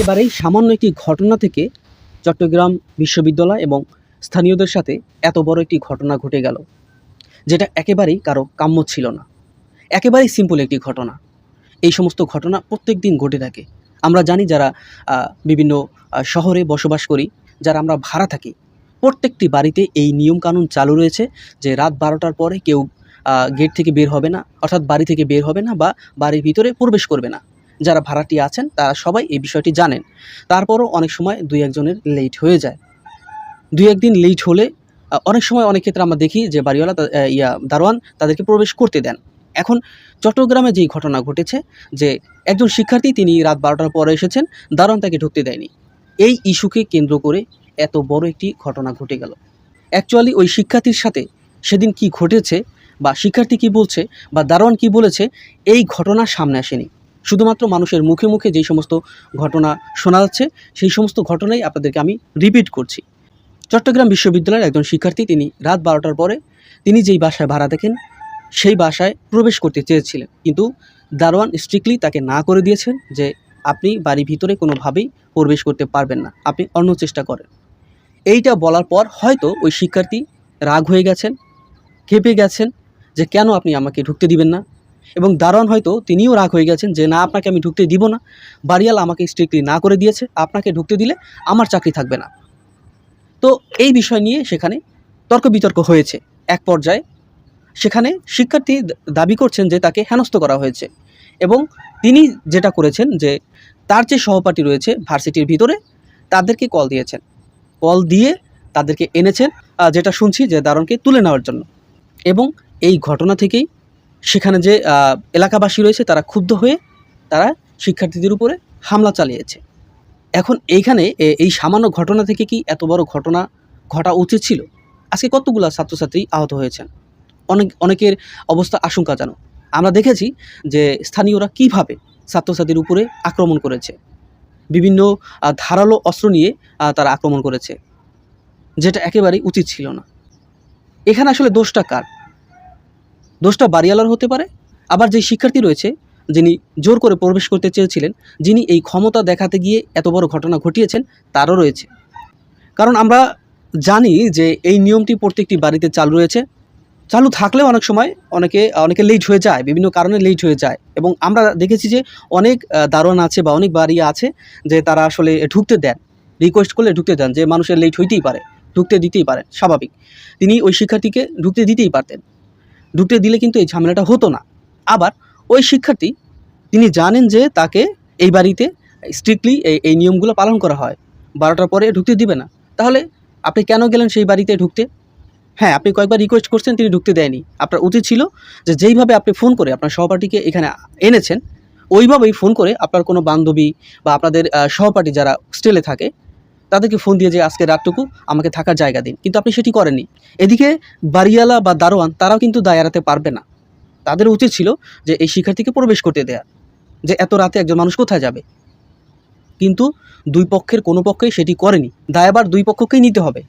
একেবারেই সামান্য একটি ঘটনা থেকে চট্টগ্রাম বিশ্ববিদ্যালয় এবং স্থানীয়দের সাথে এত বড় একটি ঘটনা ঘটে গেল, যেটা একেবারেই কারো কাম্য ছিল না। একেবারেই সিম্পল একটি ঘটনা। এই সমস্ত ঘটনা প্রত্যেক দিন ঘটে থাকে। আমরা জানি যারা বিভিন্ন শহরে বসবাস করি, যারা আমরা ভাড়া থাকি, প্রত্যেকটি বাড়িতে এই নিয়মকানুন চালু রয়েছে যে রাত 12টার পরে কেউ গেট থেকে বের হবে না, অর্থাৎ বাড়ি থেকে বের হবে না বা বাড়ির ভিতরে প্রবেশ করবে না। যারা ভাড়াটিয়া আছেন তারা সবাই এই বিষয়টি জানেন। তারপরও অনেক সময় দুই একজনের লেট হয়ে যায়। দুই একদিন লেট হলে অনেক সময় অনেক ক্ষেত্রে আমরা দেখি যে বাড়িওয়ালা দারোয়ান তাদেরকে প্রবেশ করতে দেন। এখন চট্টগ্রামে যেই ঘটনা ঘটেছে যে একজন শিক্ষার্থী তিনি রাত 12টার পরে এসেছেন, দারোয়ান তাকে ঢুকতে দেয়নি। এই ইস্যুকে কেন্দ্র করে এত বড় একটি ঘটনা ঘটে গেল। অ্যাকচুয়ালি ওই শিক্ষার্থীর সাথে সেদিন কি ঘটেছে বা শিক্ষার্থী কি বলছে বা দারোয়ান কি বলেছে, এই ঘটনা সামনে আসেনি। শুধুমাত্র মানুষের মুখে মুখে যেই সমস্ত ঘটনা শোনা যাচ্ছে সেই সমস্ত ঘটনাই আপনাদেরকে আমি রিপিট করছি। চট্টগ্রাম বিশ্ববিদ্যালয়ের একজন শিক্ষার্থী তিনি রাত 12টার পরে তিনি যেই বাসায় ভাড়া দেখেন সেই বাসায় প্রবেশ করতে চেয়েছিলেন, কিন্তু দারোয়ান স্ট্রিক্টলি তাকে না করে দিয়েছেন যে আপনি বাড়ির ভিতরে কোনোভাবেই প্রবেশ করতে পারবেন না, আপনি অন্য চেষ্টা করেন। এইটা বলার পর হয়তো ওই শিক্ষার্থী রাগ হয়ে গেছেন, ক্ষেপে গেছেন যে কেন আপনি আমাকে ঢুকতে দিবেন না, এবং দারোয়ান হয়তো তিনিও রাগ হয়ে গেছেন যে না, আপনাকে আমি ঢুকতে দিব না, বাড়িওয়ালা আমাকে স্ট্রিক্টলি না করে দিয়েছে, আপনাকে ঢুকতে দিলে আমার চাকরি থাকবে না। তো এই বিষয় নিয়ে সেখানে তর্ক বিতর্ক হয়েছে। এক পর্যায়ে সেখানে শিক্ষার্থী দাবি করছেন যে তাকে হেনস্থ করা হয়েছে, এবং তিনি যেটা করেছেন যে তার যে সহপাঠী রয়েছে ভার্সিটির ভিতরে তাদেরকে কল দিয়েছেন, কল দিয়ে তাদেরকে এনেছেন, যেটা শুনছি যে দারোয়ানকে তুলে নেওয়ার জন্য। এবং এই ঘটনা থেকেই সেখানে যে এলাকাবাসী রয়েছে তারা ক্ষুব্ধ হয়ে তারা শিক্ষার্থীদের উপরে হামলা চালিয়েছে। এখন এইখানে এই সামান্য ঘটনা থেকে কি এত বড় ঘটনা ঘটা উচিত ছিল? আজকে কতগুলো ছাত্রছাত্রী আহত হয়েছেন, অনেকের অবস্থা আশঙ্কাজনক। আমরা দেখেছি যে স্থানীয়রা কিভাবে ছাত্রছাত্রীর উপরে আক্রমণ করেছে, বিভিন্ন ধারালো অস্ত্র নিয়ে তারা আক্রমণ করেছে, যেটা একেবারেই উচিত ছিল না। এখানে আসলে দোষটা কার? দোষটা বাড়িওয়ালার হতে পারে, আবার যে শিক্ষার্থী রয়েছে যিনি জোর করে প্রবেশ করতে চেয়েছিলেন, যিনি এই ক্ষমতা দেখাতে গিয়ে এত বড় ঘটনা ঘটিয়েছেন, তারও রয়েছে। কারণ আমরা জানি যে এই নিয়মটি প্রত্যেকটি বাড়িতে চালু রয়েছে। চালু থাকলেও অনেক সময় অনেকে লেট হয়ে যায়, বিভিন্ন কারণে লেট হয়ে যায়। এবং আমরা দেখেছি যে অনেক দারোয়ান আছে বা অনেক বাড়ি আছে যে তারা আসলে ঢুকতে দেন, রিকোয়েস্ট করলে ঢুকতে দেন, যে মানুষের লেট হইতেই পারে, ঢুকতে দিতেই পারেন, স্বাভাবিক। তিনি ওই শিক্ষার্থীকে ঢুকতে দিতেই পারতেন, ঢুকতে দিলে কিন্তু এই ঝামেলাটা হতো না। আবার ওই শিক্ষার্থী তিনি জানেন যে তাকে এই বাড়িতে স্ট্রিক্টলি এই নিয়মগুলো পালন করা হয়, 12টার পরে ঢুকতে দিবে না। তাহলে আপনি কেন গেলেন সেই বাড়িতে ঢুকতে? হ্যাঁ, আপনি কয়েকবার রিকোয়েস্ট করছেন, তিনি ঢুকতে দেয়নি। আপনার উচিত ছিল যে যেইভাবে আপনি ফোন করে আপনার সহপাঠীকে এখানে এনেছেন, ওইভাবেই ফোন করে আপনার কোনো বান্ধবী বা আপনাদের সহপাঠী যারা হোস্টেলে থাকে তাদেরকে ফোন দিয়ে যে আজকে রাতটুকু আমাকে থাকার জায়গা দিন, কিন্তু আপনি সেটি করেননি। এদিকে বাড়িওয়ালা বা দারোয়ান তারাও কিন্তু দায় এড়াতে পারবে না। তাদের উচিত ছিল যে এই শিক্ষার্থীকে প্রবেশ করতে দেয়া, যে এত রাতে একজন মানুষ কোথায় যাবে। কিন্তু দুই পক্ষের কোনো পক্ষই সেটি করেনি। দায় আবার দুই পক্ষকেই নিতে হবে।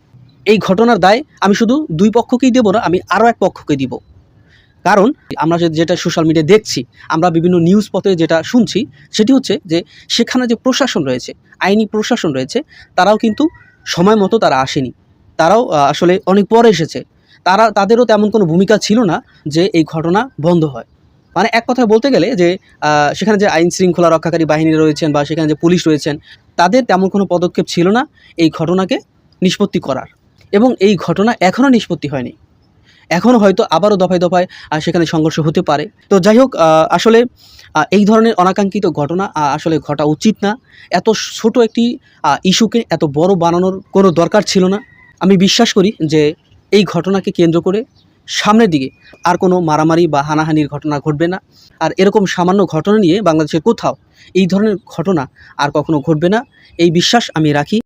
এই ঘটনার দায় আমি শুধু দুই পক্ষকেই দেব না, আমি আরও এক পক্ষকে দিব। কারণ আমরা যেটা সোশ্যাল মিডিয়ায় দেখছি, আমরা বিভিন্ন নিউজ পত্রে যেটা শুনছি, সেটি হচ্ছে যে সেখানে যে প্রশাসন রয়েছে, আইনি প্রশাসন রয়েছে, তারাও কিন্তু সময় মতো তারা আসেনি। তারাও আসলে অনেক পরে এসেছে। তাদেরও তেমন কোনো ভূমিকা ছিল না যে এই ঘটনা বন্ধ হয়। মানে এক কথায় বলতে গেলে যে সেখানে যে আইন শৃঙ্খলা রক্ষাকারী বাহিনী রয়েছেন বা সেখানে যে পুলিশ রয়েছেন, তাদের তেমন কোনো পদক্ষেপ ছিল না এই ঘটনাকে নিষ্পত্তি করার। এবং এই ঘটনা এখনও নিষ্পত্তি হয়নি। এখনও হয়তো আবারও দফায় দফায় সেখানে সংঘর্ষ হতে পারে। তো যাই হোক, আসলে এই ধরনের অনাকাঙ্ক্ষিত ঘটনা আসলে ঘটা উচিত না। এত ছোট একটি ইস্যুকে এত বড় বানানোর কোনো দরকার ছিল না। আমি বিশ্বাস করি যে এই ঘটনাকে কেন্দ্র করে সামনের দিকে আর কোনো মারামারি বা হানাহানির ঘটনা ঘটবে না। আর এরকম সামান্য ঘটনা নিয়ে বাংলাদেশের কোথাও এই ধরনের ঘটনা আর কখনো ঘটবে না, এই বিশ্বাস আমি রাখি।